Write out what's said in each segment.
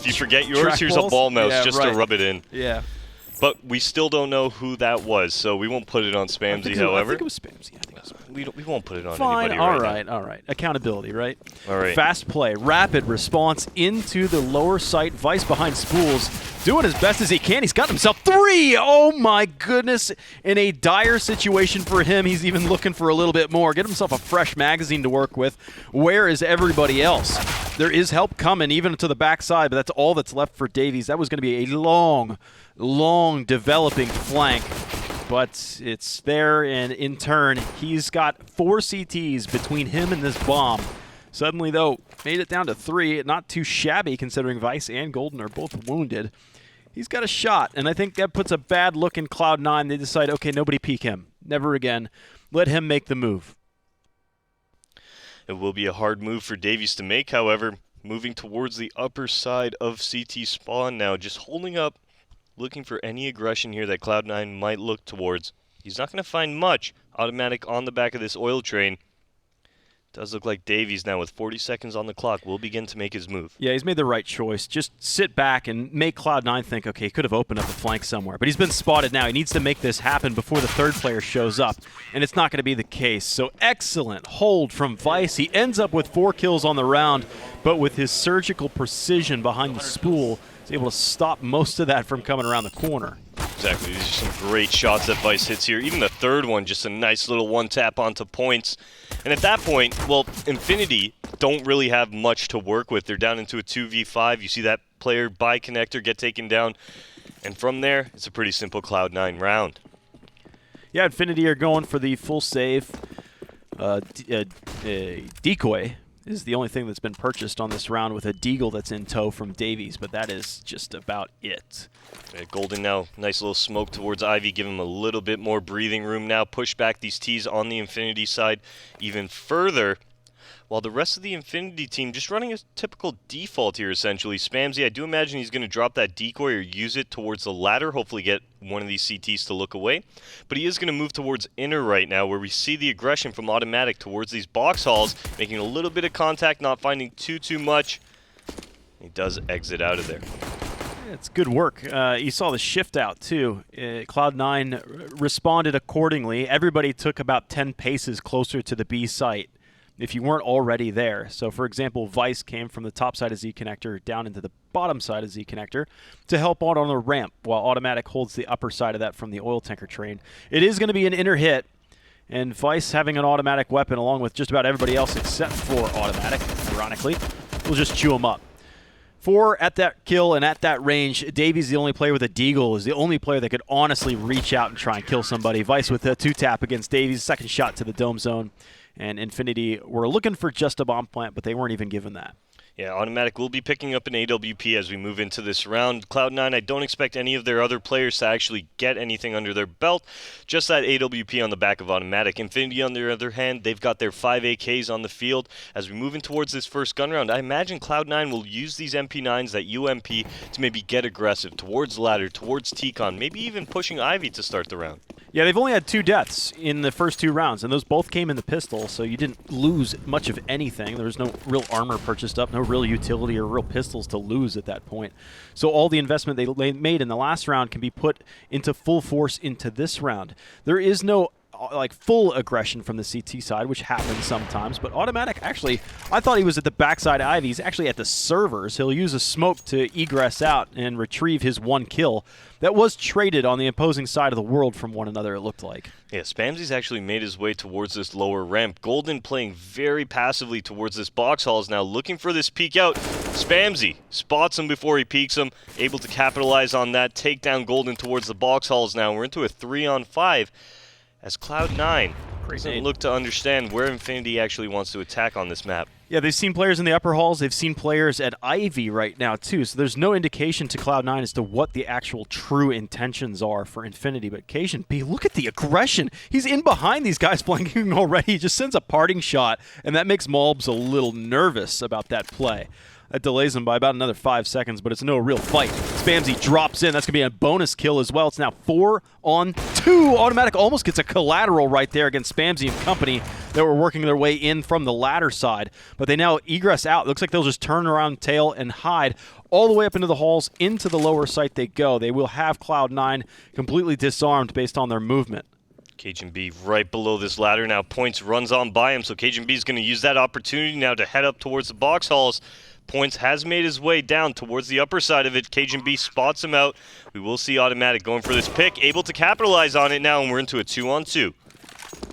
If you forget yours, here's a ball mouse just to rub it in. Yeah. But we still don't know who that was, so we won't put it on Spamsy, however. I think it was Spamsy. We won't put it on Fine. anybody All right right, all right. Accountability, right? All right. Fast play, rapid response into the lower sight. Vice behind spools, doing as best as he can. He's got himself 3. Oh my goodness! In a dire situation for him, he's even looking for a little bit more. Get himself a fresh magazine to work with. Where is everybody else? There is help coming, even to the backside, but that's all that's left for Davies. That was going to be a long developing flank. But it's there, and in turn, he's got 4 CTs between him and this bomb. Suddenly, though, made it down to 3. Not too shabby, considering Vice and Golden are both wounded. He's got a shot, and I think that puts a bad look in Cloud9. They decide, okay, nobody peek him. Never again. Let him make the move. It will be a hard move for Davies to make, however. Moving towards the upper side of CT spawn now, just holding up, looking for any aggression here that Cloud9 might look towards. He's not going to find much. Automatic on the back of this oil train. Does look like Davies now with 40 seconds on the clock will begin to make his move. Yeah, he's made the right choice. Just sit back and make Cloud9 think, okay, he could have opened up a flank somewhere. But he's been spotted now. He needs to make this happen before the third player shows up. And it's not going to be the case. So excellent hold from Vice. He ends up with 4 kills on the round, but with his surgical precision behind the spool, he's able to stop most of that from coming around the corner. Exactly. These are some great shots that Vice hits here. Even the third one, just a nice little one-tap onto points. And at that point, well, Infinity don't really have much to work with. They're down into a 2v5. You see that player by connector get taken down. And from there, it's a pretty simple Cloud9 round. Yeah, Infinity are going for the full save. Decoy is the only thing that's been purchased on this round with a deagle that's in tow from Davies, but that is just about it. Golden now, nice little smoke towards Ivy, give him a little bit more breathing room now, push back these T's on the Infinity side even further, while the rest of the Infinity team just running a typical default here essentially. Spamsy, I do imagine he's going to drop that decoy or use it towards the ladder, hopefully get one of these CTs to look away, but he is going to move towards inner right now where we see the aggression from Automatic towards these box halls, making a little bit of contact, not finding too much. He does exit out of there. It's good work. You saw the shift out, too. Cloud9 responded accordingly. Everybody took about 10 paces closer to the B site if you weren't already there. So, for example, Vice came from the top side of Z Connector down into the bottom side of Z Connector to help out on the ramp, while Automatic holds the upper side of that from the oil tanker train. It is going to be an inner hit, and Vice having an automatic weapon along with just about everybody else except for Automatic, ironically, will just chew him up. 4 at that kill and at that range. Davies, the only player with a deagle, is the only player that could honestly reach out and try and kill somebody. Vice with a 2-tap against Davies, second shot to the dome zone. And Infinity were looking for just a bomb plant, but they weren't even given that. Yeah, Automatic will be picking up an AWP as we move into this round. Cloud9, I don't expect any of their other players to actually get anything under their belt. Just that AWP on the back of Automatic. Infinity, on the other hand, they've got their 5 AKs on the field. As we move in towards this first gun round, I imagine Cloud9 will use these MP9s, that UMP, to maybe get aggressive towards ladder, towards T-Con, maybe even pushing Ivy to start the round. Yeah, they've only had 2 deaths in the first 2 rounds, and those both came in the pistol, so you didn't lose much of anything. There was no real armor purchased up, no real utility or real pistols to lose at that point. So all the investment they made in the last round can be put into full force into this round. There is no like full aggression from the CT side, which happens sometimes, but Automatic, actually, I thought he was at the backside of Ivy. He's actually at the servers. He'll use a smoke to egress out and retrieve his 1 kill. That was traded on the opposing side of the world from one another, it looked like. Yeah, Spamsy's actually made his way towards this lower ramp. Golden playing very passively towards this box hall is now looking for this peek out. Spamsy spots him before he peeks him, able to capitalize on that, take down Golden towards the box halls now. We're into a 3-on-5 as Cloud9 doesn't look to understand where Infinity actually wants to attack on this map. Yeah, they've seen players in the upper halls. They've seen players at Ivy right now, too. So there's no indication to Cloud9 as to what the actual true intentions are for Infinity. But Cajun B, look at the aggression. He's in behind these guys flanking already. He just sends a parting shot, and that makes Malbs a little nervous about that play. That delays him by about another 5 seconds, but it's no real fight. Spamsy drops in. That's going to be a bonus kill as well. It's now 4-on-2. Automatic almost gets a collateral right there against Spamsy and company that were working their way in from the ladder side. But they now egress out. Looks like they'll just turn around tail and hide. all the way up into the halls, into the lower site they go. They will have Cloud9 completely disarmed based on their movement. Cajun B right below this ladder now. Points runs on by him, so Cajun B is going to use that opportunity now to head up towards the box halls. Points has made his way down towards the upper side of it. Cajun B spots him out. We will see Automatic going for this pick, able to capitalize on it now, and we're into a 2-on-2.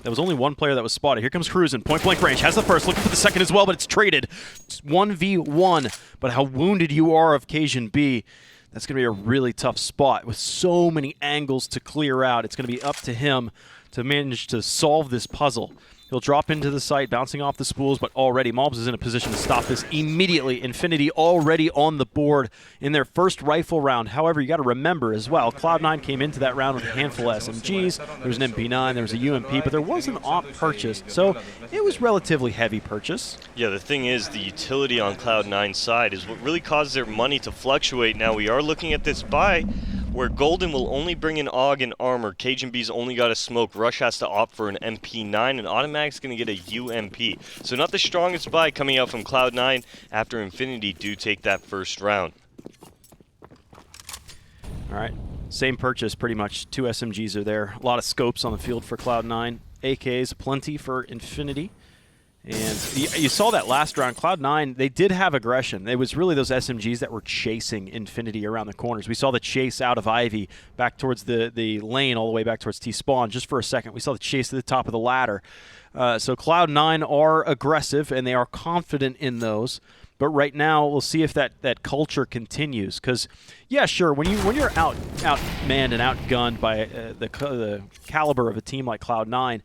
There was only one player that was spotted. Here comes Cruisin', point blank range, has the first, looking for the second as well, but it's traded. It's 1v1, but how wounded you are of Cajun B, that's going to be a really tough spot with so many angles to clear out. It's going to be up to him to manage to solve this puzzle. He'll drop into the site, bouncing off the spools, but already Mobs is in a position to stop this immediately. Infinity already on the board in their first rifle round. However, you got to remember as well, Cloud9 came into that round with a handful of SMGs. There was an MP9, there was a UMP, but there was an AWP purchase, so it was relatively heavy purchase. Yeah, the thing is, the utility on Cloud9's side is what really causes their money to fluctuate. Now, we are looking at this buy where Golden will only bring in AUG and armor. Cajun B's only got a smoke. Rush has to opt for an MP9, and Automatic's going to get a UMP. So not the strongest buy coming out from Cloud9 after Infinity do take that first round. All right, same purchase pretty much. 2 SMGs are there. A lot of scopes on the field for Cloud9. AKs plenty for Infinity. And you saw that last round, Cloud9, they did have aggression. It was really those SMGs that were chasing Infinity around the corners. We saw the chase out of Ivy back towards the lane, all the way back towards T-Spawn just for a second. We saw the chase to the top of the ladder. So Cloud9 are aggressive, and they are confident in those. But right now, we'll see if that culture continues. Because, yeah, sure, when you're outmanned and outgunned by the caliber of a team like Cloud9,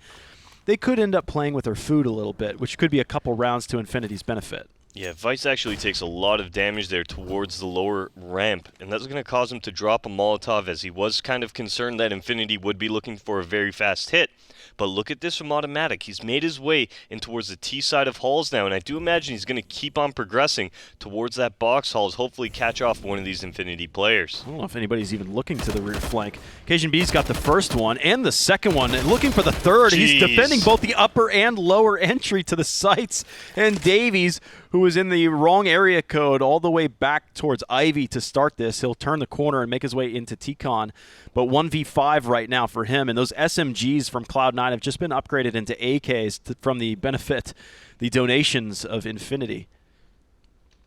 they could end up playing with their food a little bit, which could be a couple rounds to Infinity's benefit. Yeah, Vice actually takes a lot of damage there towards the lower ramp, and that's going to cause him to drop a Molotov, as he was kind of concerned that Infinity would be looking for a very fast hit. But look at this from Automatic. He's made his way in towards the T side of halls now, and I do imagine he's going to keep on progressing towards that box halls, hopefully catch off one of these Infinity players. I don't know if anybody's even looking to the rear flank. Cajun B's got the first one and the second one, and looking for the third. Jeez. He's defending both the upper and lower entry to the sites. And Davies, who was in the wrong area code all the way back towards Ivy to start this, he'll turn the corner and make his way into T-Con. But 1v5 right now for him, and those SMGs from Cloud9 have just been upgraded into AKs from the benefit, the donations of Infinity.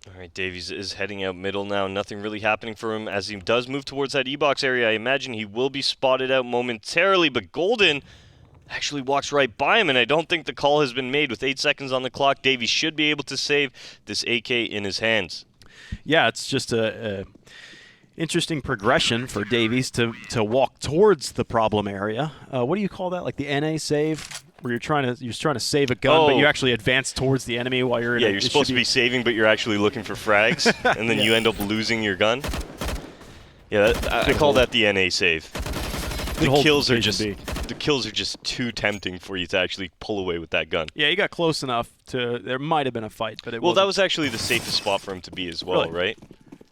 All right, Davies is heading out middle now. Nothing really happening for him as he does move towards that E-box area. I imagine he will be spotted out momentarily, but Golden actually walks right by him, and I don't think the call has been made. With 8 seconds on the clock, Davies should be able to save this AK in his hands. Yeah, it's just a interesting progression for Davies to walk towards the problem area. What do you call that? Like the NA save, where you're trying to save a gun, but you actually advance towards the enemy while you're in. Yeah, you're supposed to be saving, but you're actually looking for frags, and then you end up losing your gun. Yeah, I call that the NA save. The kills are just too tempting for you to actually pull away with that gun. Yeah, you got close enough to. There might have been a fight, but it well, that was actually the safest spot for him to be as well, really? Right?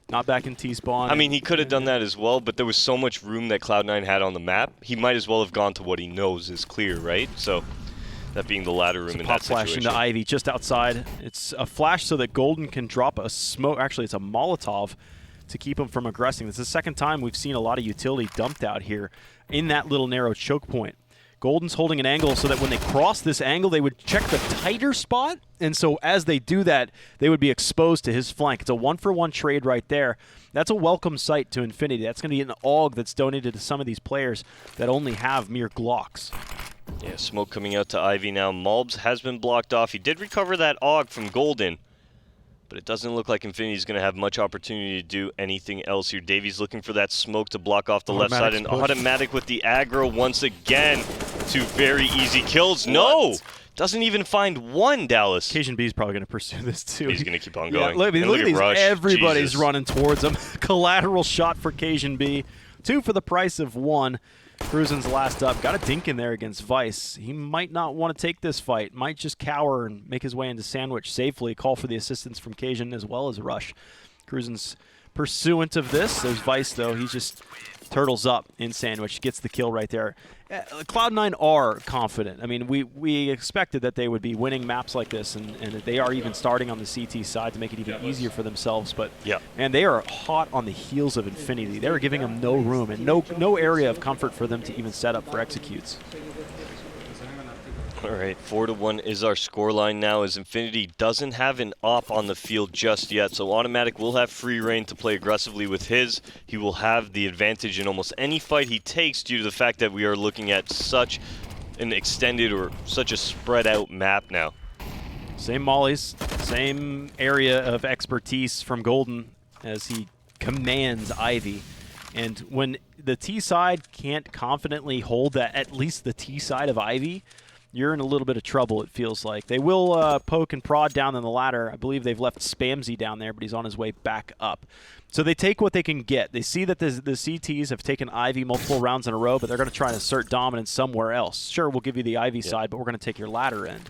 Not back in T-Spawn. I mean, he could have done that as well, but there was so much room that Cloud9 had on the map. He might as well have gone to what he knows is clear, right? So, that being the ladder room in that situation. Pop flash into Ivy just outside. It's a flash so that Golden can drop a smoke. Actually, it's a Molotov to keep him from aggressing. This is the second time we've seen a lot of utility dumped out here in that little narrow choke point. Golden's holding an angle so that when they cross this angle, they would check the tighter spot. And so as they do that, they would be exposed to his flank. It's a 1-for-1 trade right there. That's a welcome sight to Infinity. That's going to be an AUG that's donated to some of these players that only have mere Glocks. Yeah, smoke coming out to Ivy now. Mulbs has been blocked off. He did recover that AUG from Golden, but it doesn't look like Infinity's going to have much opportunity to do anything else here. Davies looking for that smoke to block off the left side, and Automatic with the aggro once again. 2 very easy kills. What? No! Doesn't even find one, Dallas. Cajun B's probably going to pursue this too. He's going to keep on going. Yeah, look at these. Rush. Everybody's Jesus. running towards him. Collateral shot for Cajun B. 2 for the price of 1. Cruisin's last up. Got a dink in there against Vice. He might not want to take this fight. Might just cower and make his way into Sandwich safely. Call for the assistance from Cajun as well as Rush. Cruisin's pursuant of this. There's Vice, though. He just turtles up in Sandwich, gets the kill right there. Cloud9 are confident. I mean, we expected that they would be winning maps like this, and they are even starting on the CT side to make it even easier for themselves. But and they are hot on the heels of Infinity. They were giving them no room and no area of comfort for them to even set up for executes. All right, 4-1 is our scoreline now, as Infinity doesn't have an op on the field just yet, so Automatic will have free reign to play aggressively with his. He will have the advantage in almost any fight he takes due to the fact that we are looking at such an extended or such a spread out map now. Same mollies, same area of expertise from Golden as he commands Ivy. And when the T side can't confidently hold that, at least the T side of Ivy, you're in a little bit of trouble, it feels like. They will poke and prod down in the ladder. I believe they've left Spamsy down there, but he's on his way back up. So they take what they can get. They see that the CTs have taken Ivy multiple rounds in a row, but they're going to try and assert dominance somewhere else. Sure, we'll give you the Ivy side, but we're going to take your ladder end.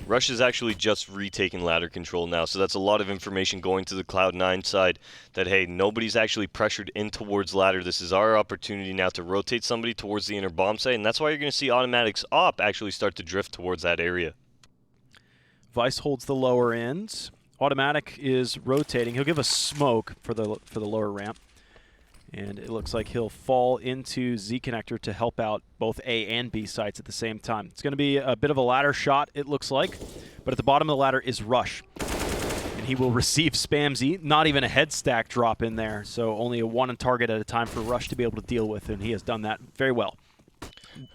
Rush is actually just retaking ladder control now, so that's a lot of information going to the Cloud9 side that, hey, nobody's actually pressured in towards ladder. This is our opportunity now to rotate somebody towards the inner bomb site, and that's why you're going to see Automatic's op actually start to drift towards that area. Vice holds the lower end. Automatic is rotating. He'll give a smoke for the lower ramp. And it looks like he'll fall into Z connector to help out both A and B sites at the same time. It's going to be a bit of a ladder shot, it looks like. But at the bottom of the ladder is Rush. And he will receive Spamsy. Not even a head stack drop in there. So only a one target at a time for Rush to be able to deal with. And he has done that very well.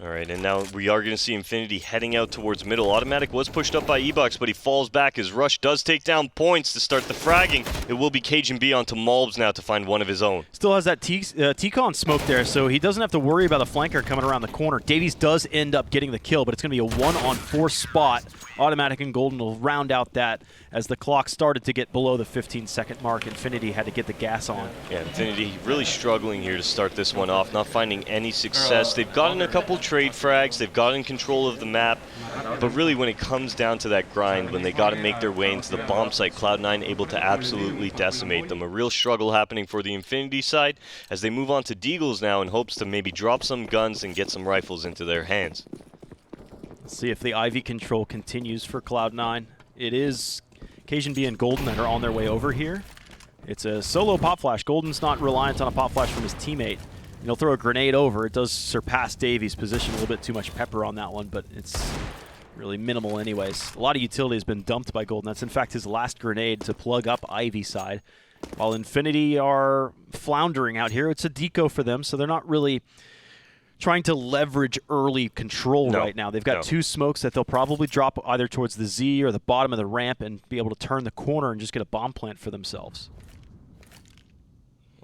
All right, and now we are going to see Infinity heading out towards middle. Automatic was pushed up by E-Box, but he falls back as Rush does take down points to start the fragging. It will be Cajun B onto Malbs now to find one of his own. Still has that T-Con smoke there, so he doesn't have to worry about the flanker coming around the corner. Davies does end up getting the kill, but it's going to be a 1-on-4 spot. Automatic and Golden will round out that as the clock started to get below the 15-second mark. Infinity had to get the gas on. Yeah, Infinity really struggling here to start this one off, not finding any success. They've gotten a couple trade frags, they've gotten control of the map, but really when it comes down to that grind, when they got to make their way into the bomb site, Cloud9 able to absolutely decimate them. A real struggle happening for the Infinity side as they move on to Deagles now in hopes to maybe drop some guns and get some rifles into their hands. Let's see if the Ivy control continues for Cloud9. It is Cajun B and Golden that are on their way over here. It's a solo pop flash. Golden's not reliant on a pop flash from his teammate. And he'll throw a grenade over. It does surpass Davies' position, a little bit too much pepper on that one, but it's really minimal anyways. A lot of utility has been dumped by Golden. That's in fact his last grenade to plug up Ivy side. While Infinity are floundering out here, it's a deco for them, so they're not really trying to leverage early control right now. They've got two smokes that they'll probably drop either towards the Z or the bottom of the ramp and be able to turn the corner and just get a bomb plant for themselves.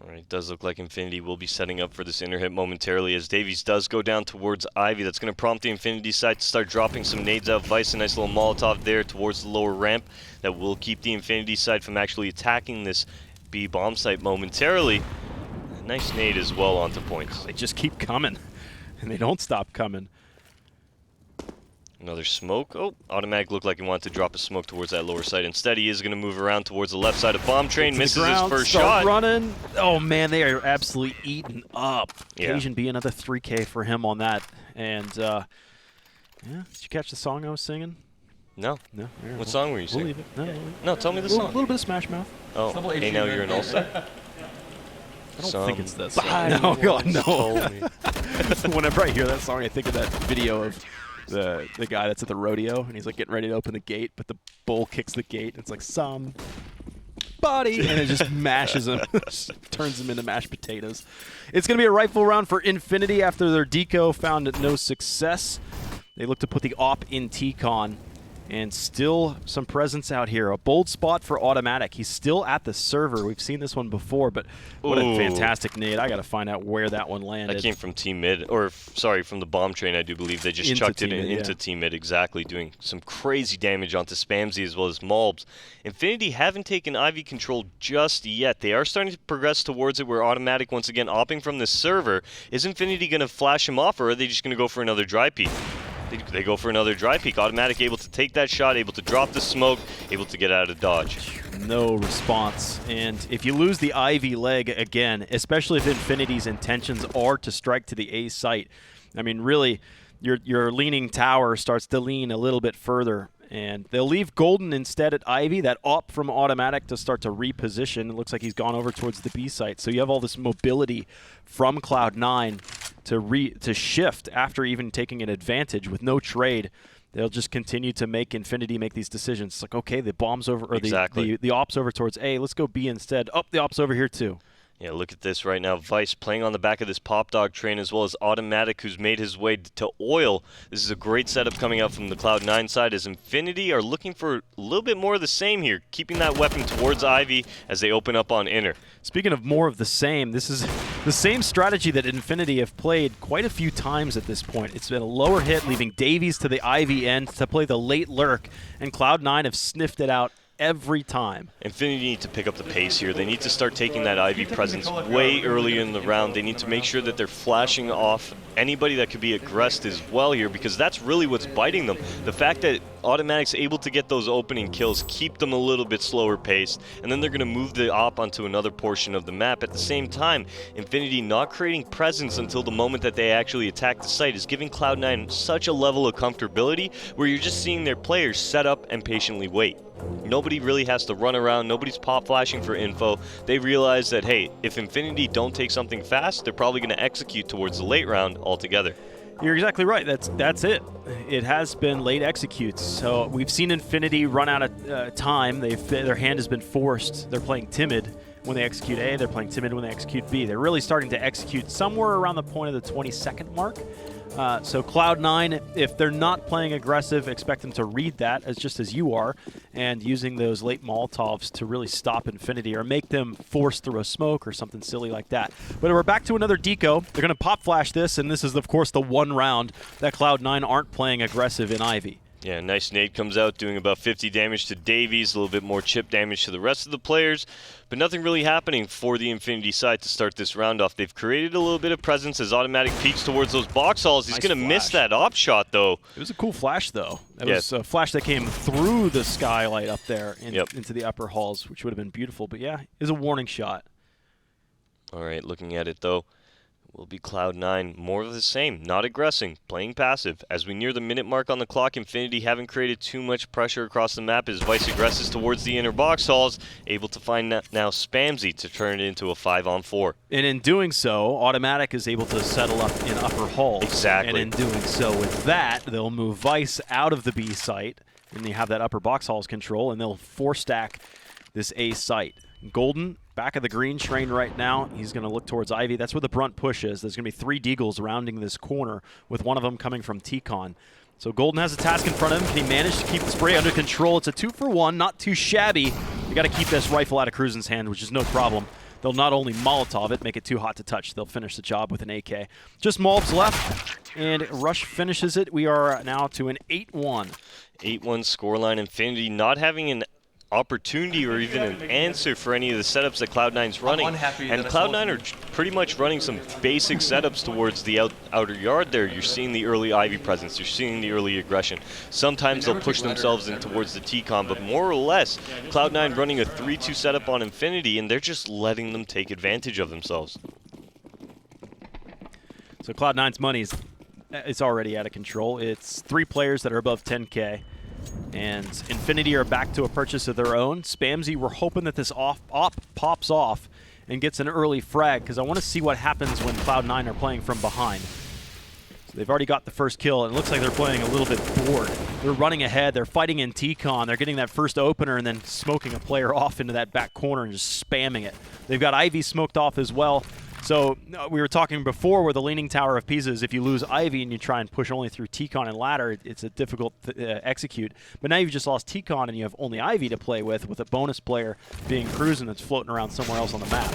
All right, it does look like Infinity will be setting up for this inner hit momentarily as Davies does go down towards Ivy. That's going to prompt the Infinity side to start dropping some nades out. Vice, a nice little Molotov there towards the lower ramp that will keep the Infinity side from actually attacking this B bomb site momentarily. A nice nade as well onto points. They just keep coming, and they don't stop coming. Another smoke. Oh, Automatic looked like he wanted to drop a smoke towards that lower side. Instead, he is going to move around towards the left side of Bomb Train. Misses his first shot. Running. Oh, man, they are absolutely eaten up. Yeah. Cajun B, another 3K for him on that. And, yeah, did you catch the song I was singing? No. No. Yeah, What song were you singing? We'll leave it. No, we'll leave it. No, tell me the A song. little bit of Smash Mouth. Oh, hey, now you're an all-star? I don't think it's this. No, God, no. Whenever I hear that song, I think of that video of the guy that's at the rodeo, and he's like getting ready to open the gate, but the bull kicks the gate, and it's like, somebody, and it just mashes him, just turns him into mashed potatoes. It's going to be a rifle round for Infinity after their deco found no success. They look to put the op in T-Con. And still some presence out here. A bold spot for Automatic. He's still at the server. We've seen this one before, but what a fantastic nade. I got to find out where that one landed. That came from Team Mid, or sorry, from the Bomb Train, I do believe. They just chucked it into Team Mid, exactly, doing some crazy damage onto Spamsy as well as Malbs. Infinity haven't taken Ivy control just yet. They are starting to progress towards it where Automatic, once again, opping from the server. Is Infinity going to flash him off, or are they just going to go for another dry peek? They go for another dry peek. Automatic able to take that shot, able to drop the smoke, able to get out of dodge. no response. And if you lose the Ivy leg again, especially if Infinity's intentions are to strike to the A site, I mean, really, your leaning tower starts to lean a little bit further. And they'll leave Golden instead at Ivy, that op from Automatic to start to reposition. It looks like he's gone over towards the B site. So you have all this mobility from Cloud9 to shift after even taking an advantage with no trade. They'll just continue to make Infinity make these decisions. It's like, okay, the bomb's over, or the op's over towards A. Let's go B instead. Oh, the op's over here too. Yeah, look at this right now. Vice playing on the back of this Pop Dog train, as well as Automatic, who's made his way to Oil. This is a great setup coming out from the Cloud9 side, as Infinity are looking for a little bit more of the same here, keeping that weapon towards Ivy as they open up on Inner. Speaking of more of the same, this is the same strategy that Infinity have played quite a few times at this point. It's been a lower hit, leaving Davies to the Ivy end to play the late lurk, and Cloud9 have sniffed it out every time. Infinity need to pick up the pace here. They need to start taking that Ivy presence way earlier in the round. They need to make sure that they're flashing off anybody that could be aggressed as well here, because that's really what's biting them. The fact that Automatic's able to get those opening kills keep them a little bit slower paced, and then they're going to move the op onto another portion of the map. At the same time, Infinity not creating presence until the moment that they actually attack the site is giving Cloud9 such a level of comfortability where you're just seeing their players set up and patiently wait. Nobody really has to run around. Nobody's pop flashing for info. They realize that, hey, if Infinity don't take something fast, they're probably going to execute towards the late round altogether. You're exactly right. That's it. It has been late executes. So we've seen Infinity run out of time. Their hand has been forced. They're playing timid when they execute A. They're playing timid when they execute B. They're really starting to execute somewhere around the point of the 20-second mark. So Cloud9, if they're not playing aggressive, expect them to read that as just as you are, and using those late Molotovs to really stop Infinity or make them force through a smoke or something silly like that. But we're back to another deco. They're going to pop flash this, and this is, of course, the one round that Cloud9 aren't playing aggressive in Ivy. Yeah, nice nade comes out, doing about 50 damage to Davies, a little bit more chip damage to the rest of the players, but nothing really happening for the Infinity side to start this round off. They've created a little bit of presence as Automatic peeks towards those box halls. He's going to miss that op shot, though. It was a cool flash, though. It was a flash that came through the skylight up there into the upper halls, which would have been beautiful. But yeah, it was a warning shot. All right, looking at it, though, will be Cloud9, more of the same, not aggressing, playing passive. As we near the minute mark on the clock, Infinity haven't created too much pressure across the map as Vice aggresses towards the inner box halls, able to find now Spamsy to turn it into a 5-on-4. And in doing so, Automatic is able to settle up in upper halls. Exactly. And in doing so with that, they'll move Vice out of the B site, and they have that upper box halls control, and they'll 4-stack this A site. Golden, back of the green train right now. He's going to look towards Ivy. That's where the brunt push is. There's going to be 3 Deagles rounding this corner, with one of them coming from T-Con. So Golden has a task in front of him. Can he manage to keep the spray under control? It's a 2-for-1, not too shabby. You got to keep this rifle out of Cruisen's hand, which is no problem. They'll not only Molotov it, make it too hot to touch. They'll finish the job with an AK. Just Mobs left, and Rush finishes it. We are now to an 8-1. 8-1 scoreline. Infinity not having an opportunity or even an answer for any of the setups that Cloud9's running. And Cloud9 are pretty much running some basic setups towards the outer yard there. You're seeing the early Ivy presence. You're seeing the early aggression. Sometimes they'll push themselves in towards the T-Con, but more or less, Cloud9 running a 3-2 setup on Infinity, and they're just letting them take advantage of themselves. So Cloud9's money is already out of control. It's 3 players that are above 10K. And Infinity are back to a purchase of their own. Spamsy, we're hoping that this op pops off and gets an early frag, because I want to see what happens when Cloud9 are playing from behind. So they've already got the first kill, and it looks like they're playing a little bit bored. They're running ahead. They're fighting in T-Con. They're getting that first opener and then smoking a player off into that back corner and just spamming it. They've got Ivy smoked off as well. So we were talking before where the Leaning Tower of Pisa is if you lose Ivy and you try and push only through T-Con and ladder, it's a difficult execute. But now you've just lost T-Con and you have only Ivy to play with a bonus player being Cruisen that's floating around somewhere else on the map.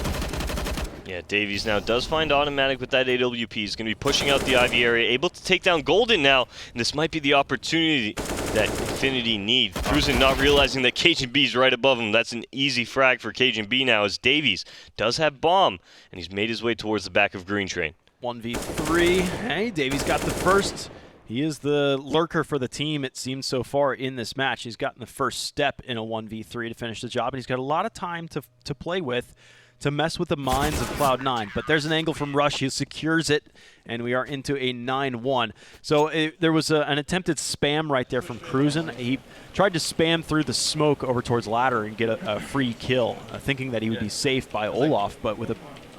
Yeah, Davies now does find Automatic with that AWP. He's going to be pushing out the Ivy area, able to take down Golden now. And this might be the opportunity that Infinity need. Cruisen not realizing that Cajun B is right above him. That's an easy frag for Cajun B now, as Davies does have bomb, and he's made his way towards the back of Green Train. 1v3. Hey, Davies got the first. He is the lurker for the team, it seems, so far in this match. He's gotten the first step in a 1v3 to finish the job, and he's got a lot of time to play with, to mess with the minds of Cloud9. But there's an angle from Rush. He secures it, and we are into a 9-1. So there was an attempted spam right there from Cruzen. He tried to spam through the smoke over towards ladder and get a free kill, thinking that he would be safe by Olaf, but with a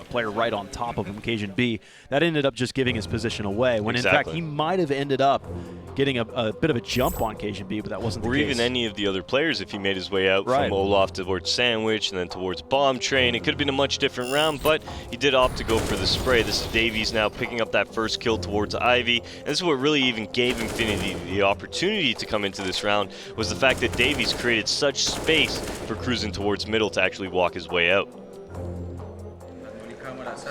player right on top of him, Cajun B. That ended up just giving his position away, when in fact he might have ended up getting a bit of a jump on Cajun B, but that wasn't the case. Or even any of the other players if he made his way out from Olaf towards Sandwich and then towards Bomb Train. It could have been a much different round, but he did opt to go for the spray. This is Davies now picking up that first kill towards Ivy, and this is what really even gave Infinity the opportunity to come into this round, was the fact that Davies created such space for cruising towards middle to actually walk his way out.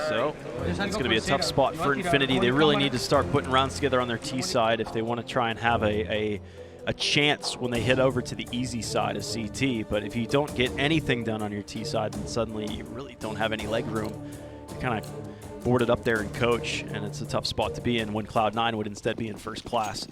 So it's going to be a tough spot for Infinity. They really need to start putting rounds together on their T side if they want to try and have a chance when they head over to the easy side of CT. But if you don't get anything done on your T side, then suddenly you really don't have any leg room. You're kind of boarded up there in coach, and it's a tough spot to be in when Cloud9 would instead be in first class.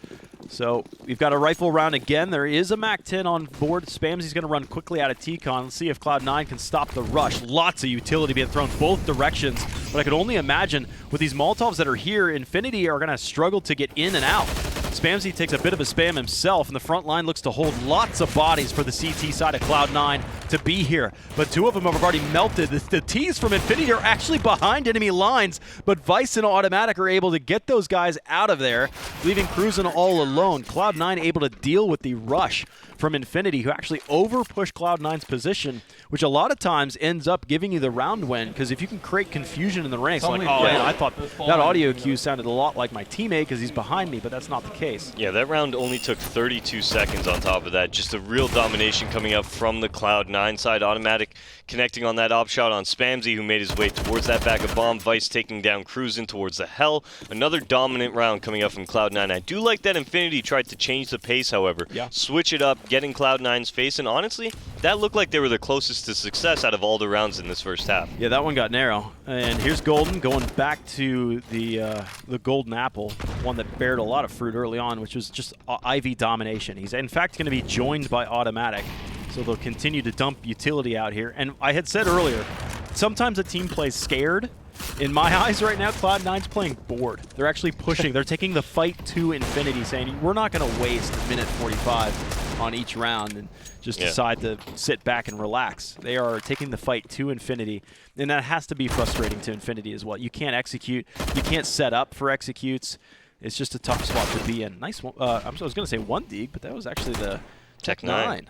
So we've got a rifle round again. There is a MAC-10 on board. Spamsy's going to run quickly out of T-Con. Let's see if Cloud9 can stop the rush. Lots of utility being thrown both directions, but I could only imagine with these Molotovs that are here, Infinity are going to struggle to get in and out. Spamsy takes a bit of a spam himself, and the front line looks to hold lots of bodies for the CT side of Cloud9 to be here. But two of them have already melted. The Ts from Infinity are actually behind enemy lines, but Vice and Automatic are able to get those guys out of there, leaving Cruzen all alone. Cloud9 able to deal with the rush from Infinity, who actually over-pushed Cloud9's position, which a lot of times ends up giving you the round win, because if you can create confusion in the ranks, like, oh, yeah, I thought that audio cue sounded a lot like my teammate because he's behind me, but that's not the case. Yeah, that round only took 32 seconds on top of that. Just a real domination coming up from the Cloud9 side. Automatic connecting on that op shot on Spamsy, who made his way towards that back of bomb. Vice taking down Cruzen towards the Hell. Another dominant round coming up from Cloud9. I do like that Infinity tried to change the pace, however. Yeah. Switch it up, getting Cloud9's face, and honestly, that looked like they were the closest to success out of all the rounds in this first half. Yeah, that one got narrow. And here's Golden going back to the Golden Apple, one that bared a lot of fruit early on, which was just Ivy domination. He's in fact going to be joined by Automatic, so they'll continue to dump utility out here. And I had said earlier, sometimes a team plays scared. In my eyes right now, Cloud9's playing bored. They're actually pushing. They're taking the fight to Infinity, saying, we're not going to waste a minute 45 on each round and just decide to sit back and relax. They are taking the fight to Infinity, and that has to be frustrating to Infinity as well. You can't execute. You can't set up for executes. It's just a tough spot to be in. Nice one. I was going to say 1D, but that was actually the Tech9.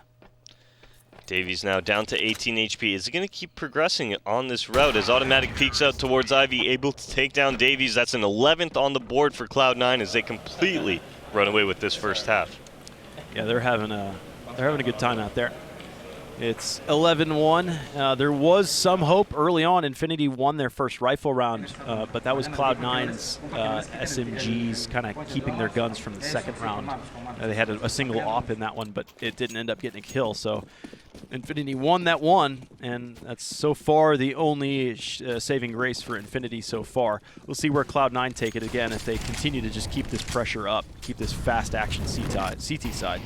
Davies now down to 18 HP. Is he going to keep progressing on this route as Automatic peeks out towards Ivy, able to take down Davies? That's an 11th on the board for Cloud9 as they completely run away with this first half. Yeah, they're having a good time out there. It's 11-1. There was some hope early on. Infinity won their first rifle round, but that was Cloud9's SMGs kind of keeping their guns from the second round. They had a single op in that one, but it didn't end up getting a kill. So Infinity won that one, and that's so far the only saving grace for Infinity so far. We'll see where Cloud9 take it again if they continue to just keep this pressure up, keep this fast action CT side.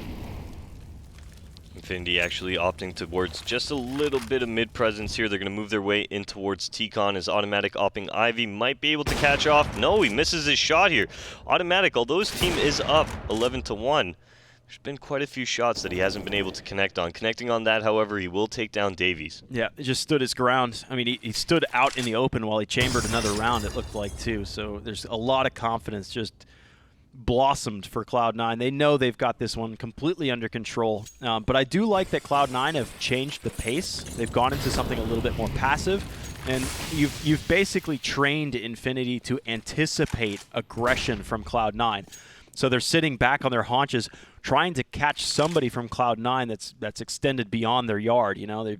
Infinity actually opting towards just a little bit of mid-presence here. They're going to move their way in towards T-Con as Automatic opping Ivy. Might be able to catch off. No, he misses his shot here. Automatic, although his team is up 11-1, there's been quite a few shots that he hasn't been able to connect on. Connecting on that, however, he will take down Davies. Yeah, he just stood his ground. I mean, he stood out in the open while he chambered another round, it looked like, too. So there's a lot of confidence just blossomed for Cloud9. They know they've got this one completely under control. But I do like that Cloud9 have changed the pace. They've gone into something a little bit more passive. And you've basically trained Infinity to anticipate aggression from Cloud9. So they're sitting back on their haunches, trying to catch somebody from Cloud9 that's extended beyond their yard. You know,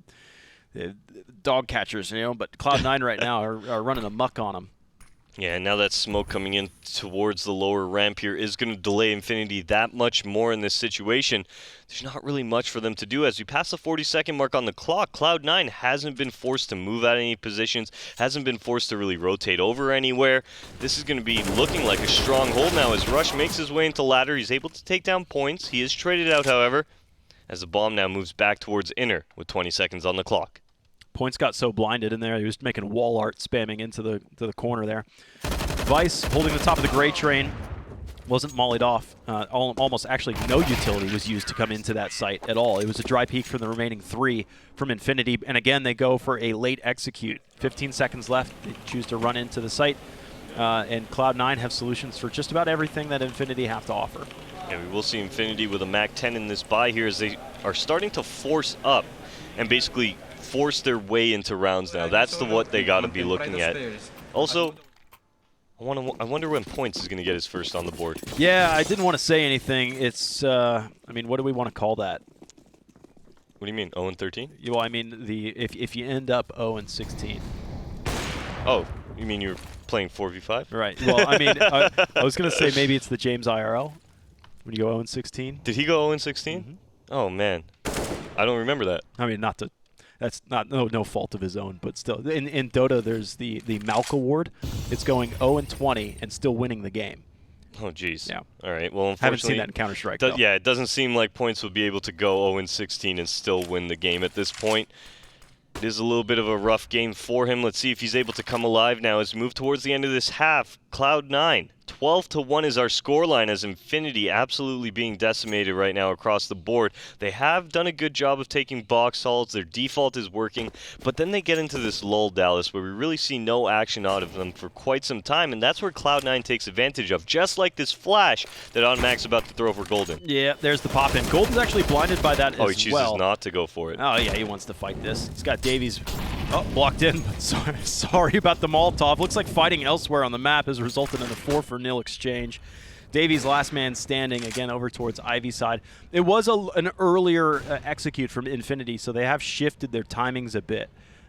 they're dog catchers, you know, but Cloud9 right now are running amok on them. Yeah, and now that smoke coming in towards the lower ramp here is going to delay Infinity that much more in this situation. There's not really much for them to do. As we pass the 40-second mark on the clock, Cloud9 hasn't been forced to move out any positions, hasn't been forced to really rotate over anywhere. This is going to be looking like a strong hold now as Rush makes his way into ladder. He's able to take down points. He is traded out, however, as the bomb now moves back towards inner with 20 seconds on the clock. Points got so blinded in there, he was making wall art spamming into the corner there. Vice holding the top of the gray train, wasn't mollied off. Almost actually no utility was used to come into that site at all. It was a dry peek from the remaining 3 from Infinity, and again they go for a late execute. 15 seconds left, they choose to run into the site, and Cloud9 have solutions for just about everything that Infinity have to offer. Yeah, we will see Infinity with a Mac 10 in this buy here as they are starting to force up and basically force their way into rounds now. That's what they got to be looking at. Also, I wonder when Points is going to get his first on the board. Yeah, I didn't want to say anything. It's, I mean, what do we want to call that? What do you mean, 0-13? Well, I mean, if you end up 0-16. Oh, you mean you're playing 4v5? Right. Well, I mean, I was going to say maybe it's the James IRL when you go 0-16. Did he go 0-16? Mm-hmm. Oh, man. I don't remember that. I mean, that's not no fault of his own, but still, in Dota, there's the Malk Award. It's going 0-20 and still winning the game. Oh, jeez. Yeah. All right. Well, unfortunately, haven't seen that in Counter-Strike, though. Yeah, it doesn't seem like Points would be able to go 0-16 and still win the game at this point. It is a little bit of a rough game for him. Let's see if he's able to come alive now as we move towards the end of this half. Cloud9, 12-1 is our scoreline as Infinity absolutely being decimated right now across the board. They have done a good job of taking box holds. Their default is working, but then they get into this lull, Dallas, where we really see no action out of them for quite some time, and that's where Cloud9 takes advantage of, just like this flash that Automatic's about to throw for Golden. Yeah, there's the pop-in. Golden's actually blinded by that as well. Oh, he chooses not to go for it. Oh, yeah, he wants to fight this. He's got Davies blocked in, but sorry about the Molotov. Looks like fighting elsewhere on the map has resulted in a 4-for-0 exchange. Davies last man standing again over towards Ivy side. It was an earlier execute from Infinity, so they have shifted their timings a bit.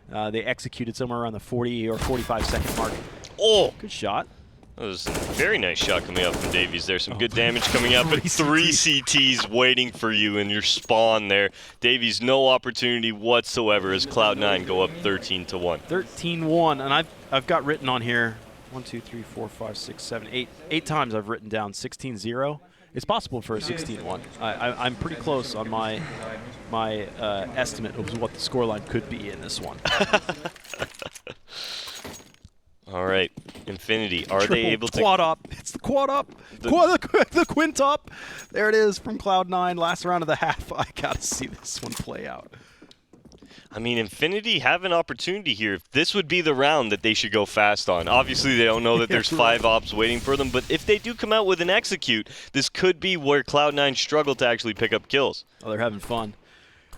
They executed somewhere around the 40 or 45 second mark. Oh! Good shot. That was a very nice shot coming up from Davies there. Some good damage coming up, but 3 CTs waiting for you in your spawn there. Davies, no opportunity whatsoever as Cloud9 go up 13-1. 13-1, and I've got written on here 1, 2, 3, 4, 5, 6, 7, 8 times I've written down 16-0. It's possible for a 16-1. I'm pretty close on my estimate of what the scoreline could be in this one. All right, Infinity, are they able to... Quad up. It's the quad up. The quint up. There it is from Cloud9. Last round of the half. I got to see this one play out. I mean, Infinity have an opportunity here. This would be the round that they should go fast on. Obviously, they don't know that there's 5 ops waiting for them, but if they do come out with an execute, this could be where Cloud9 struggle to actually pick up kills. Oh, they're having fun.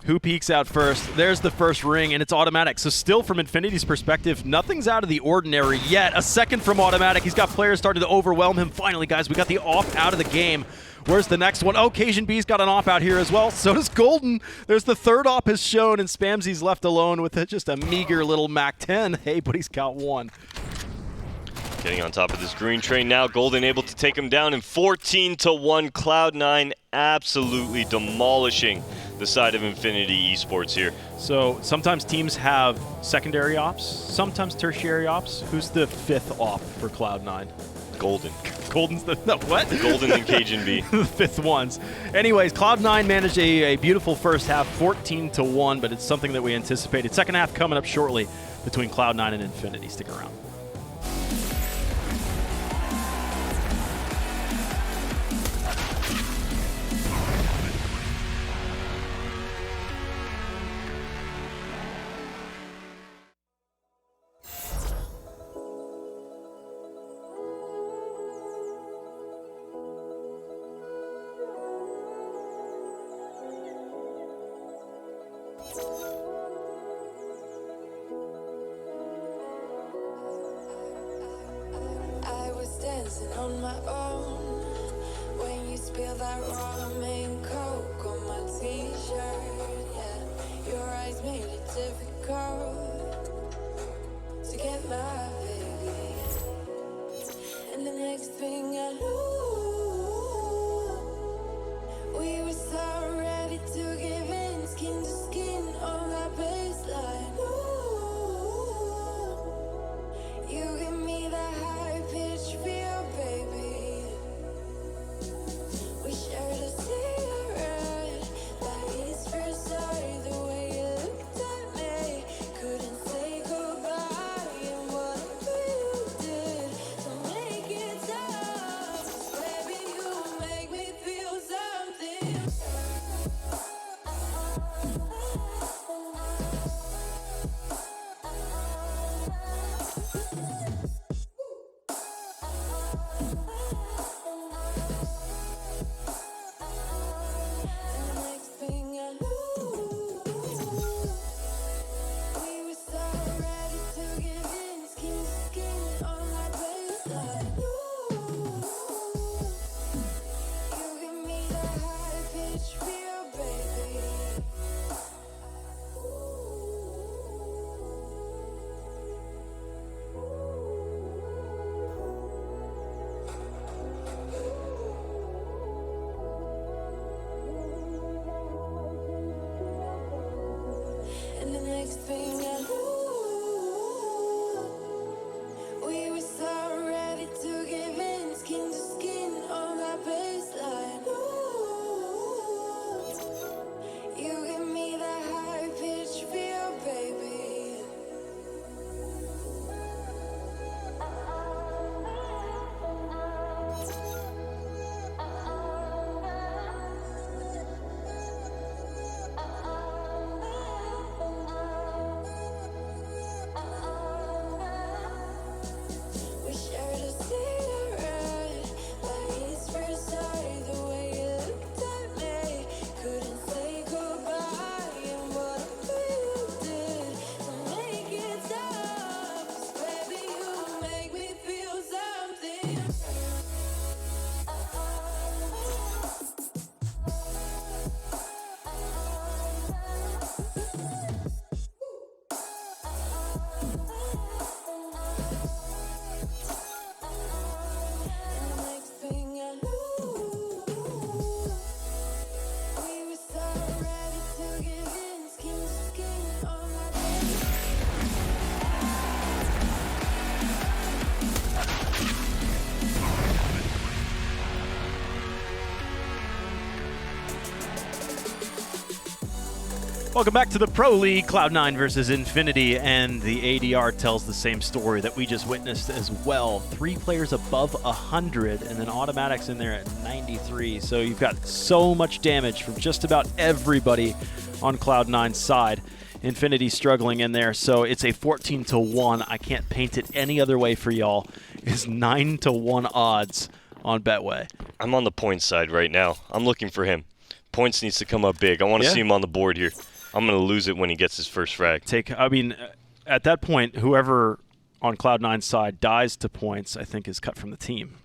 Who peeks out first? There's the first ring, and it's Automatic. So still, from Infinity's perspective, nothing's out of the ordinary yet. A second from Automatic. He's got players starting to overwhelm him. Finally, guys, we got the off out of the game. Where's the next one? Oh, Cajun B's got an off out here as well. So does Golden. There's the third op is shown, and Spamsy's left alone with just a meager little Mac 10. Hey, but he's got one. Getting on top of this green train now. Golden able to take him down in 14-1. Cloud9 absolutely demolishing the side of Infinity Esports here. So sometimes teams have secondary ops, sometimes tertiary ops. Who's the 5th op for Cloud9? Golden. Golden's the what? Golden and Cajun B. The 5th ones. Anyways, Cloud9 managed a beautiful first half, 14-1, but it's something that we anticipated. Second half coming up shortly between Cloud9 and Infinity. Stick around. Dancing on my own when you spill that rum and coke on my t-shirt. Yeah, your eyes made it difficult to get my baby. feel something. And the next thing I knew, we were so ready to give in, skin to skin on my days. Welcome back to the Pro League, Cloud9 versus Infinity, and the ADR tells the same story that we just witnessed as well. 3 players above 100, and then Automatic's in there at 93. So you've got so much damage from just about everybody on Cloud9's side. Infinity struggling in there, so it's a 14-1. I can't paint it any other way for y'all. It's 9-1 odds on Betway. I'm on the points side right now. I'm looking for him. Points needs to come up big. I want to see him on the board here. I'm going to lose it when he gets his first frag. At that point, whoever on Cloud9's side dies to points, I think, is cut from the team.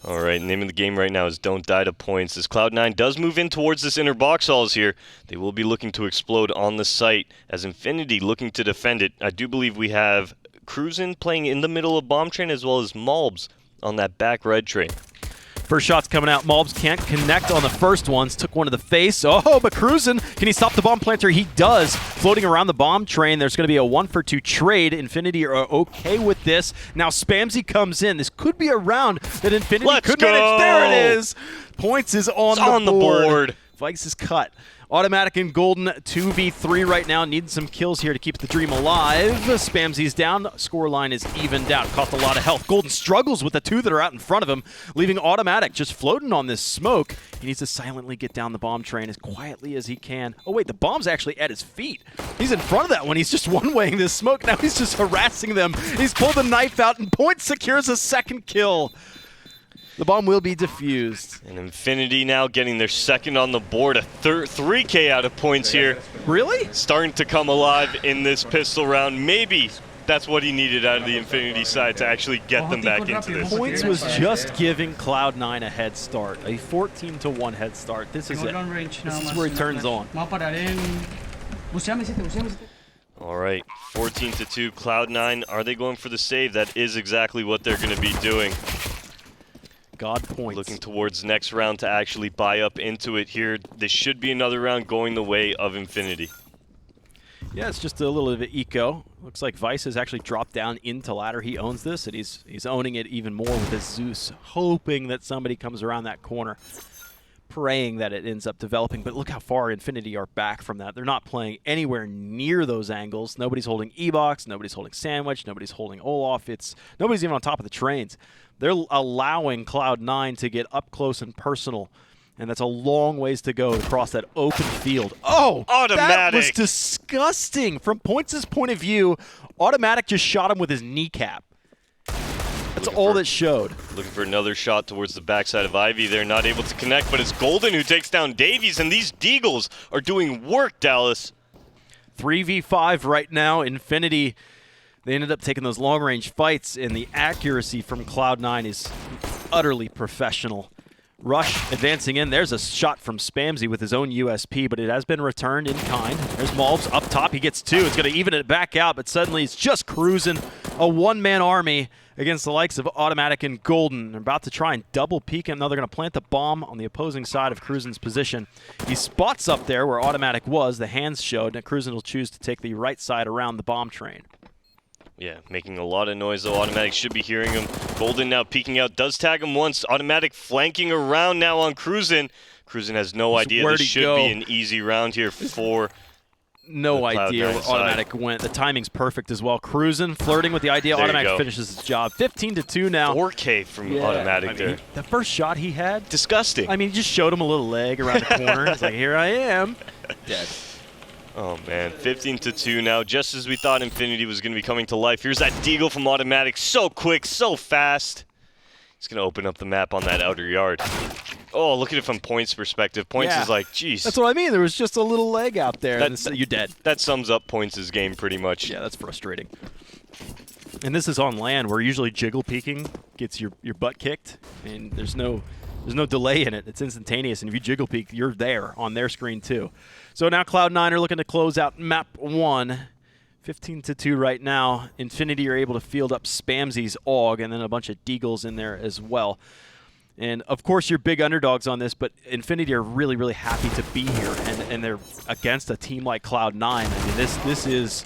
All right, name of the game right now is Don't Die to Points. As Cloud9 does move in towards this inner box halls here, they will be looking to explode on the site as Infinity looking to defend it. I do believe we have Cruisin playing in the middle of Bomb Train as well as Malbs on that back red train. First shot's coming out. Malbs can't connect on the first ones. Took one to the face. Oh, but Cruisin, can he stop the bomb planter? He does. Floating around the bomb train. There's going to be a 1-for-2 trade. Infinity are okay with this. Now Spamsy comes in. This could be a round that Infinity could manage. There it is. Points is on the board. Vikes is cut. Automatic and Golden 2v3 right now. Needing some kills here to keep the dream alive. Spamsy's down. Scoreline is evened out. Cost a lot of health. Golden struggles with the 2 that are out in front of him, leaving Automatic just floating on this smoke. He needs to silently get down the bomb train as quietly as he can. Oh, wait, the bomb's actually at his feet. He's in front of that one. He's just one-waying this smoke. Now he's just harassing them. He's pulled the knife out, and Point secures a second kill. The bomb will be defused. And Infinity now getting their second on the board. A 3K out of points here. Really? Starting to come alive in this pistol round. Maybe that's what he needed out of the Infinity side to actually get them back into this. Points was just giving Cloud9 a head start. A 14-1 head start. This is it. This is where he turns on. All right, 14-2. Cloud9, are they going for the save? That is exactly what they're going to be doing. God points. Looking towards next round to actually buy up into it here. This should be another round going the way of Infinity. Yeah, it's just a little bit of eco. Looks like Vice has actually dropped down into ladder. He owns this, and he's owning it even more with his Zeus, hoping that somebody comes around that corner, praying that it ends up developing. But look how far Infinity are back from that. They're not playing anywhere near those angles. Nobody's holding E-Box, nobody's holding Sandwich, nobody's holding Olaf. Nobody's even on top of the trains. They're allowing Cloud9 to get up close and personal, and that's a long ways to go to cross that open field. Oh, Automatic. That was disgusting. From Points' point of view, Automatic just shot him with his kneecap. That's all that showed. Looking for another shot towards the backside of Ivy. They're not able to connect, but it's Golden who takes down Davies, and these Deagles are doing work, Dallas. 3v5 right now. Infinity, they ended up taking those long-range fights, and the accuracy from Cloud9 is utterly professional. Rush advancing in. There's a shot from Spamsy with his own USP, but it has been returned in kind. There's Malbs up top. He gets 2. It's going to even it back out, but suddenly it's just Cruisin, a one-man army against the likes of Automatic and Golden. They're about to try and double peek him. Now they're going to plant the bomb on the opposing side of Cruisin's position. He spots up there where Automatic was. The hands showed, and Cruisin will choose to take the right side around the bomb train. Yeah, making a lot of noise, though. Automatic should be hearing him. Golden now peeking out, does tag him once. Automatic flanking around now on Cruisin. Cruisin has no idea this should be an easy round here for no idea where Automatic went. The timing's perfect as well. Cruisin flirting with the idea. Automatic finishes his job. 15-2 now. 4K from Automatic there. The first shot he had. Disgusting. I mean, he just showed him a little leg around the corner. It's like, here I am. Dead. Oh, man. 15-2 now. Just as we thought Infinity was going to be coming to life. Here's that Deagle from Automatic. So quick, so fast. He's going to open up the map on that outer yard. Oh, look at it from Points' perspective. Points is like, geez. That's what I mean. There was just a little leg out there. You're dead. That sums up Points' game pretty much. Yeah, that's frustrating. And this is on land where usually jiggle peeking gets your butt kicked, and there's no delay in it. It's instantaneous, and if you jiggle peek, you're there on their screen too. So now Cloud9 are looking to close out map 1. 15-2 right now. Infinity are able to field up Spamsy's AUG, and then a bunch of Deagles in there as well. And of course, you're big underdogs on this, but Infinity are really, really happy to be here, and they're against a team like Cloud9. I mean, this is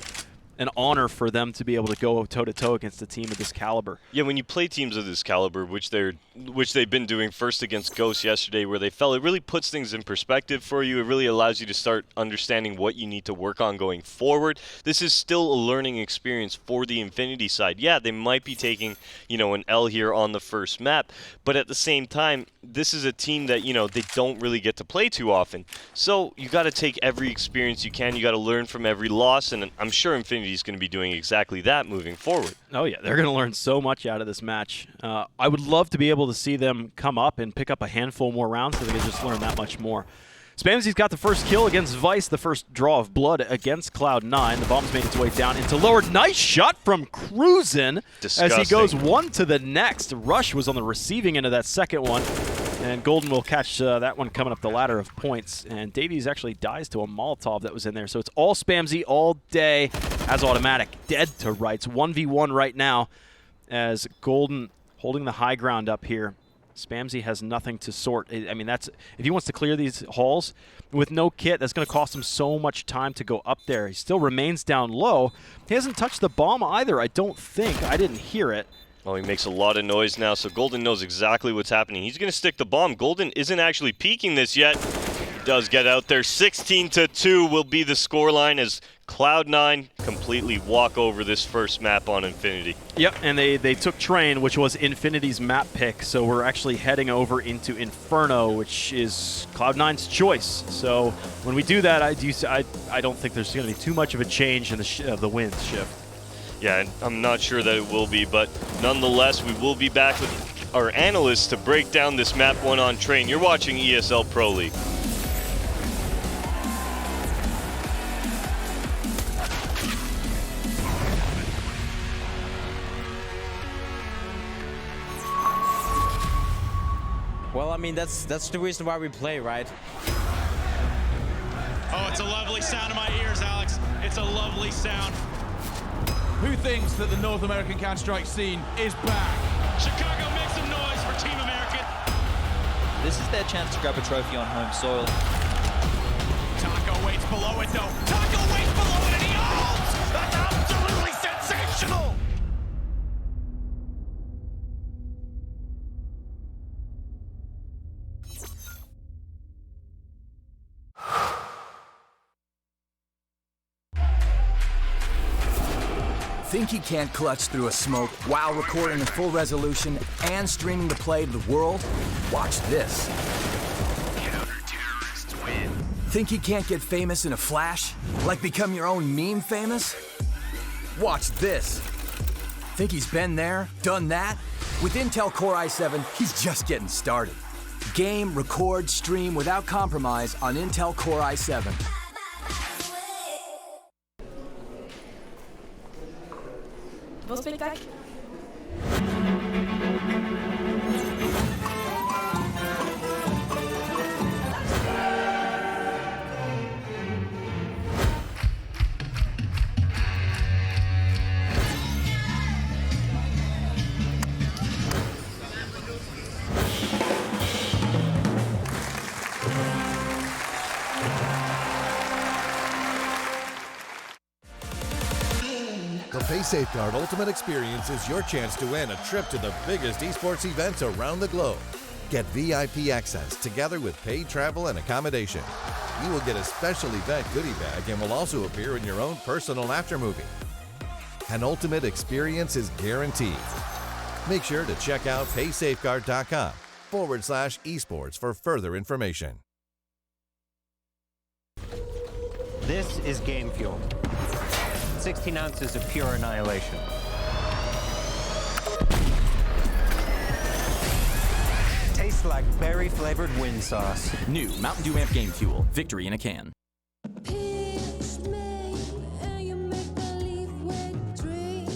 an honor for them to be able to go toe-to-toe against a team of this caliber. Yeah, when you play teams of this caliber, which they've been doing first against Ghost yesterday, where they fell, it really puts things in perspective for you. It really allows you to start understanding what you need to work on going forward. This is still a learning experience for the Infinity side. Yeah, they might be taking, an L here on the first map, but at the same time, this is a team that, they don't really get to play too often. So you got to take every experience you can. You got to learn from every loss, and I'm sure Infinity is going to be doing exactly that moving forward. Oh yeah, they're going to learn so much out of this match. I would love to be able to see them come up and pick up a handful more rounds so they can just learn that much more. Spamsy's got the first kill against Vice, the first draw of blood against Cloud9. The bomb's made its way down into lower. Nice shot from Cruisin' as he goes one to the next. Rush was on the receiving end of that second one, and Golden will catch that one coming up the ladder of points. And Davies actually dies to a Molotov that was in there. So it's all Spamsy all day as automatic. Dead to rights. 1v1 right now as Golden holding the high ground up here. Spamsy has nothing to sort. I mean, that's if he wants to clear these halls with no kit, that's going to cost him so much time to go up there. He still remains down low. He hasn't touched the bomb either, I don't think. I didn't hear it. Oh, he makes a lot of noise now, so Golden knows exactly what's happening. He's going to stick the bomb. Golden isn't actually peeking this yet. Does get out there. 16-2 will be the scoreline as Cloud9 completely walk over this first map on Infinity. Yep, and they took Train, which was Infinity's map pick, so we're actually heading over into Inferno, which is Cloud9's choice. So when we do that, I don't think there's going to be too much of a change in the wind shift. Yeah, I'm not sure that it will be, but nonetheless, we will be back with our analysts to break down this map 1 on Train. You're watching ESL Pro League. Well, I mean, that's the reason why we play, right? Oh, it's a lovely sound in my ears, Alex. It's a lovely sound. Who thinks that the North American Counter-Strike scene is back? Chicago, make some noise for Team American. This is their chance to grab a trophy on home soil. Taco waits below it, though. Taco waits below it, and he holds! That's absolutely sensational! Think he can't clutch through a smoke while recording in full resolution and streaming the play to the world? Watch this. Counter-terrorists win. Think he can't get famous in a flash? Like become your own meme famous? Watch this. Think he's been there, done that? With Intel Core i7, he's just getting started. Game, record, stream without compromise on Intel Core i7. Bon spectacle. The Pay Safeguard Ultimate Experience is your chance to win a trip to the biggest esports events around the globe. Get VIP access together with paid travel and accommodation. You will get a special event goodie bag and will also appear in your own personal aftermovie. An ultimate experience is guaranteed. Make sure to check out paysafeguard.com/esports for further information. This is Game Fuel. 16 ounces of pure annihilation. Tastes like berry-flavored wind sauce. New Mountain Dew Amp Game Fuel. Victory in a can. Pitch me, and you make believe we're dreaming.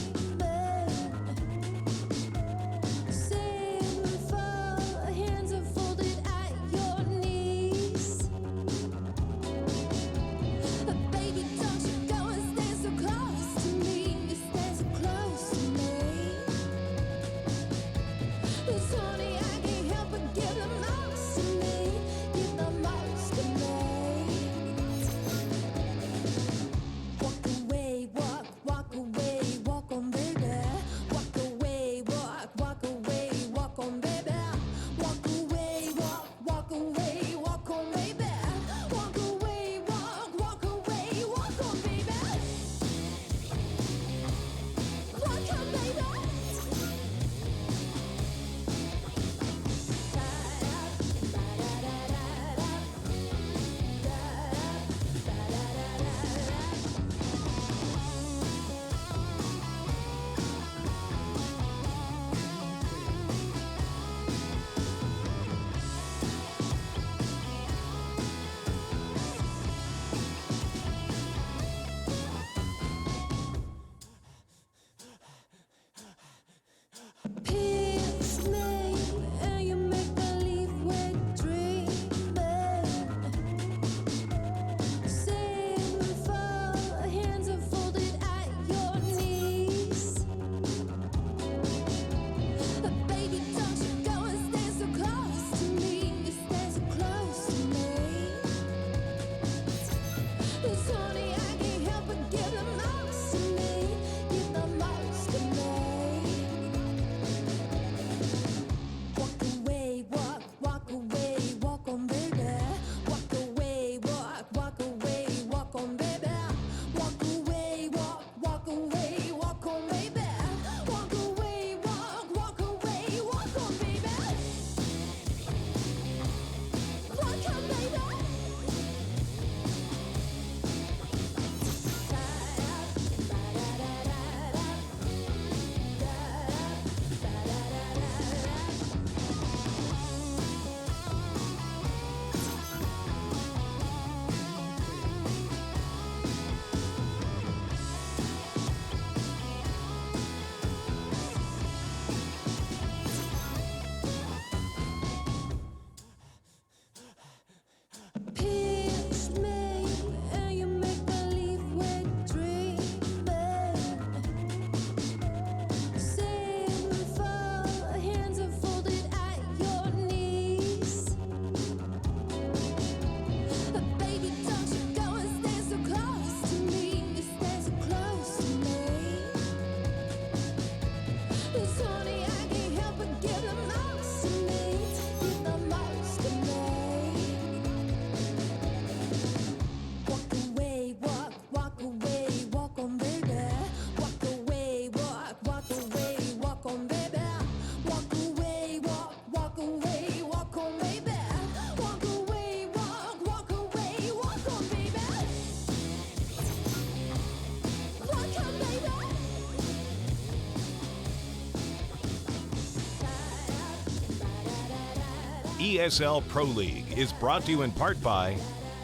ESL Pro League is brought to you in part by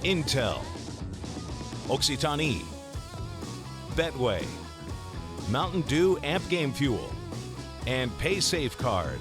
Intel, Occitanie, Betway, Mountain Dew Amp Game Fuel, and PaySafeCard.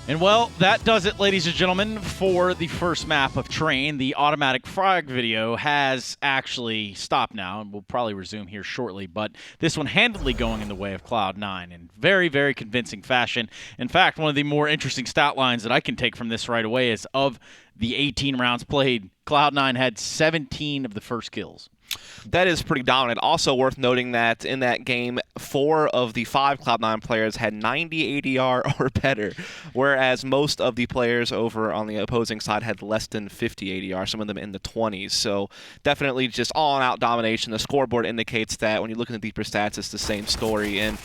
And well, that does it, ladies and gentlemen, for the first map of Train. The automatic frag video has actually stopped now, and we'll probably resume here shortly. But this one handily going in the way of Cloud9 in very, very convincing fashion. In fact, one of the more interesting stat lines that I can take from this right away is of the 18 rounds played, Cloud9 had 17 of the first kills. That is pretty dominant. Also worth noting that in that game, 4 of the 5 Cloud9 players had 90 ADR or better, whereas most of the players over on the opposing side had less than 50 ADR, some of them in the 20s. So definitely just all-out domination. The scoreboard indicates that when you look at the deeper stats, it's the same story. And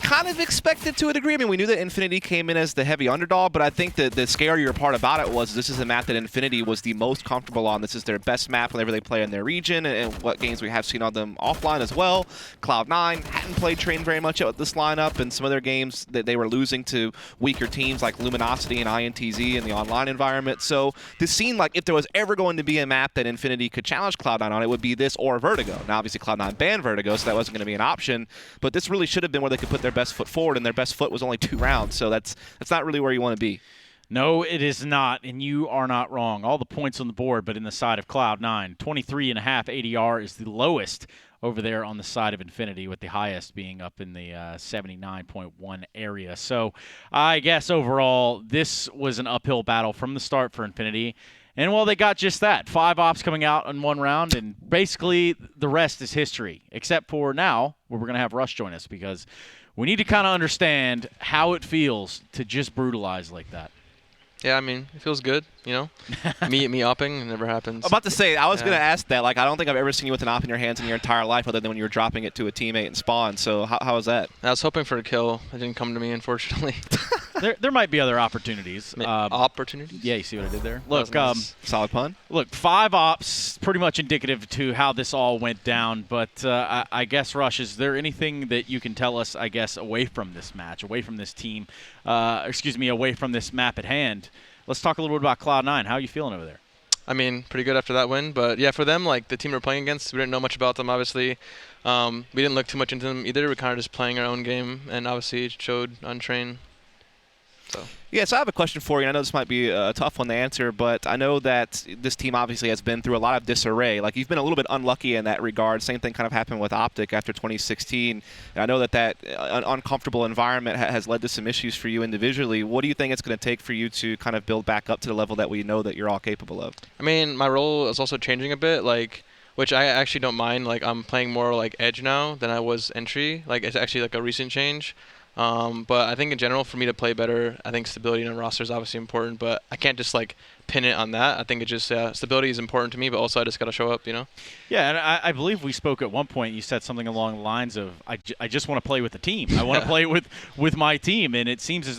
kind of expected to a degree. I mean, we knew that Infinity came in as the heavy underdog, but I think that the scarier part about it was this is a map that Infinity was the most comfortable on. This is their best map whenever they play in their region, and what games we have seen on them offline as well. Cloud9 hadn't played Train very much with this lineup, and some other games that they were losing to weaker teams like Luminosity and INTZ in the online environment. So this seemed like if there was ever going to be a map that Infinity could challenge Cloud9 on, it would be this or Vertigo. Now, obviously, Cloud9 banned Vertigo, so that wasn't going to be an option, but this really should have been where they could put their best foot forward, and their best foot was only 2 rounds, so that's not really where you want to be. No, it is not, and you are not wrong. All the points on the board, but in the side of Cloud9, 23.5 ADR is the lowest over there on the side of Infinity, with the highest being up in the 79.1 area. So I guess overall, this was an uphill battle from the start for Infinity. And, well, they got just that. 5 ops coming out in 1 round, and basically the rest is history, except for now where we're going to have Rush join us, because we need to kind of understand how it feels to just brutalize like that. Yeah, I mean, it feels good, you know? me upping, it never happens. I'm about to say, I was going to ask that. Like, I don't think I've ever seen you with an op in your hands in your entire life other than when you were dropping it to a teammate in spawn. So how was that? I was hoping for a kill. It didn't come to me, unfortunately. There might be other opportunities. Opportunities? Yeah, you see what I did there? Look, nice. Solid pun. Look, 5 ops, pretty much indicative to how this all went down. But I guess, Rush, is there anything that you can tell us, I guess, away from this match, away from this team, away from this map at hand? Let's talk a little bit about Cloud9. How are you feeling over there? I mean, pretty good after that win. But, yeah, for them, like, the team we're playing against, we didn't know much about them, obviously. We didn't look too much into them either. We're kind of just playing our own game, and obviously it showed on Train. So. Yeah, so I have a question for you. I know this might be a tough one to answer, but I know that this team obviously has been through a lot of disarray. Like, you've been a little bit unlucky in that regard. Same thing kind of happened with Optic after 2016. And I know that uncomfortable environment has led to some issues for you individually. What do you think it's going to take for you to kind of build back up to the level that we know that you're all capable of? I mean, my role is also changing a bit, like, which I actually don't mind. Like, I'm playing more like edge now than I was entry. Like, it's actually like a recent change. But I think in general, for me to play better, I think stability in a roster is obviously important, but I can't just like pin it on that. I think it just stability is important to me, but also I just got to show up, you know? Yeah, and I believe we spoke at one point. You said something along the lines of, I just want to play with the team. I want to play with my team, and it seems as